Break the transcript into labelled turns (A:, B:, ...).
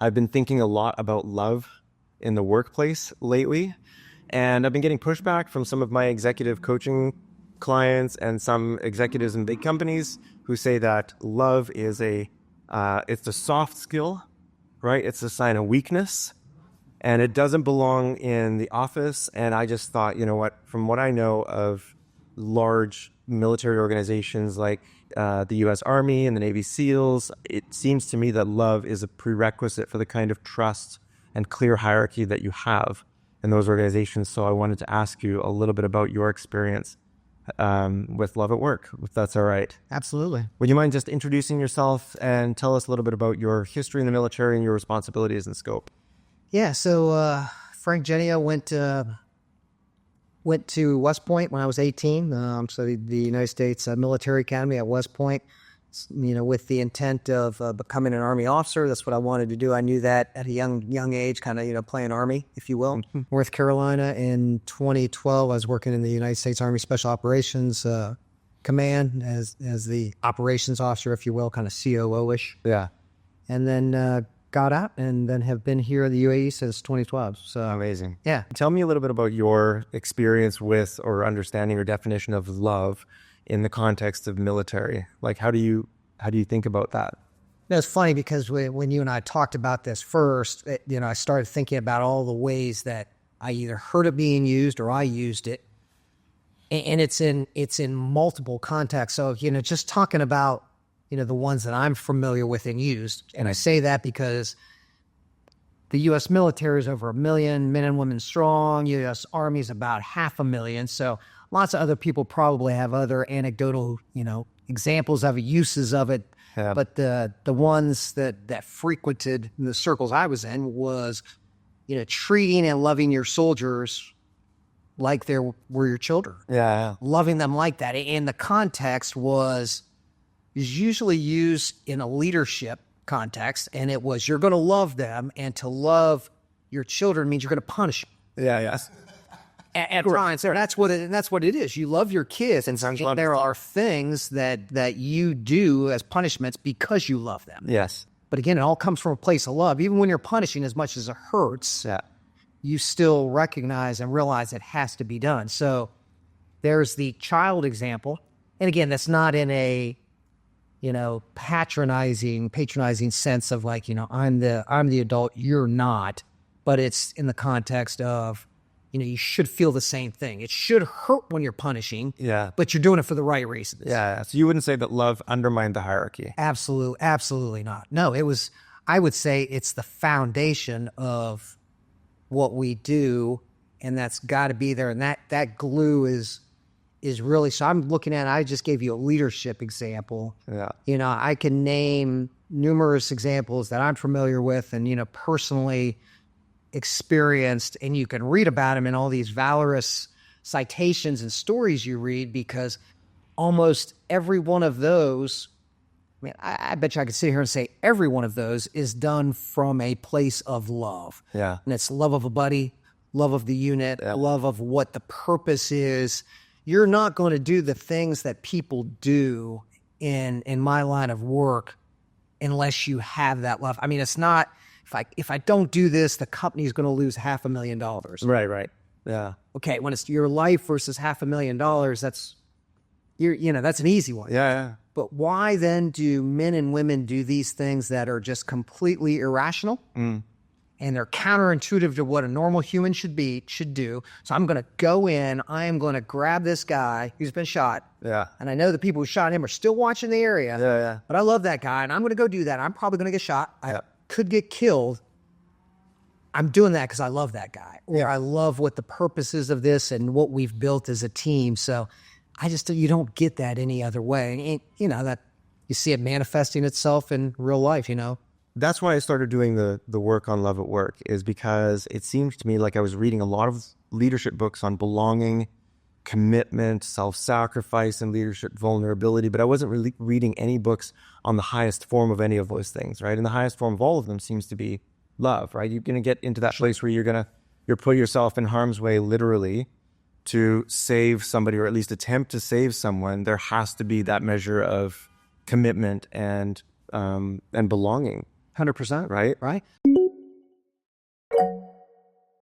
A: I've been thinking a lot about love in the workplace lately, and I've been getting pushback from some of my executive coaching clients and some executives in big companies who say that love is it's a soft skill, right? It's a sign of weakness, and it doesn't belong in the office. And I just thought, you know what, from what I know of large military organizations like the U.S. Army and the Navy SEALs, it seems to me that love is a prerequisite for the kind of trust and clear hierarchy that you have in those organizations. So I wanted to ask you a little bit about your experience with love at work, if that's all right.
B: Absolutely.
A: Would you mind just introducing yourself and tell us a little bit about your history in the military and your responsibilities and scope?
B: Yeah, so Frank Jenio went to West Point when I was 18. Studied the United States Military Academy at West Point, with the intent of becoming an Army officer. That's what I wanted to do. I knew that at a young age, kind of, playing Army, if you will. North Carolina in 2012, I was working in the United States Army Special Operations Command as the operations officer, if you will, kind of COO-ish.
A: Yeah.
B: And then got out and then have been here in the UAE since 2012. So
A: amazing.
B: Yeah.
A: Tell me a little bit about your experience with or understanding or definition of love in the context of military. Like, how do you think about that?
B: It's funny because when you and I talked about this first, I started thinking about all the ways that I either heard it being used or I used it. And it's in multiple contexts. So, just talking about the ones that I'm familiar with and used. And I say that because the U.S. military is over 1 million men and women strong. U.S. Army is about 500,000. So lots of other people probably have other anecdotal, examples of it, uses of it.
A: Yeah.
B: But the ones that frequented the circles I was in was, treating and loving your soldiers like they were your children.
A: Yeah.
B: Loving them like that. And the context is usually used in a leadership context, and it was you're going to love them, and to love your children means you're going to punish them.
A: Yeah.
B: At times, that's what it is. You love your kids, and there are things that you do as punishments because you love them.
A: Yes.
B: But again, it all comes from a place of love. Even when you're punishing, as much as it hurts, you still recognize and realize it has to be done. So there's the child example, and again, that's not in a patronizing sense of like, I'm the adult, you're not, but it's in the context of, you should feel the same thing. It should hurt when you're punishing, but you're doing it for the right reasons.
A: Yeah. So you wouldn't say that love undermined the hierarchy?
B: Absolutely not. No, I would say it's the foundation of what we do, and that's got to be there. And that glue is really, so I'm looking at, I just gave you a leadership example.
A: Yeah.
B: I can name numerous examples that I'm familiar with and, personally experienced, and you can read about them in all these valorous citations and stories you read, because almost every one of those, I bet you I could sit here and say every one of those is done from a place of love.
A: Yeah.
B: And it's love of a buddy, love of the unit, love of what the purpose is. You're not going to do the things that people do in my line of work unless you have that love. It's not, if I don't do this, the company's going to lose $500,000.
A: Right. Yeah.
B: Okay, when it's your life versus $500,000, that's an easy one.
A: Yeah.
B: But why then do men and women do these things that are just completely irrational? And they're counterintuitive to what a normal human should do. So I'm going to go in, I am going to grab this guy who's been shot.
A: Yeah.
B: And I know the people who shot him are still watching the area.
A: Yeah.
B: But I love that guy, and I'm going to go do that. I'm probably going to get shot. I could get killed. I'm doing that because I love that guy. Or I love what the purpose is of this and what we've built as a team. So you don't get that any other way. And, that you see it manifesting itself in real life,
A: That's why I started doing the work on love at work, is because it seemed to me like I was reading a lot of leadership books on belonging, commitment, self-sacrifice, and leadership vulnerability, but I wasn't really reading any books on the highest form of any of those things, right? And the highest form of all of them seems to be love, right? You're going to get into that place where you're putting yourself in harm's way literally to save somebody, or at least attempt to save someone. There has to be that measure of commitment and belonging.
B: 100%.
A: Right?
B: Right.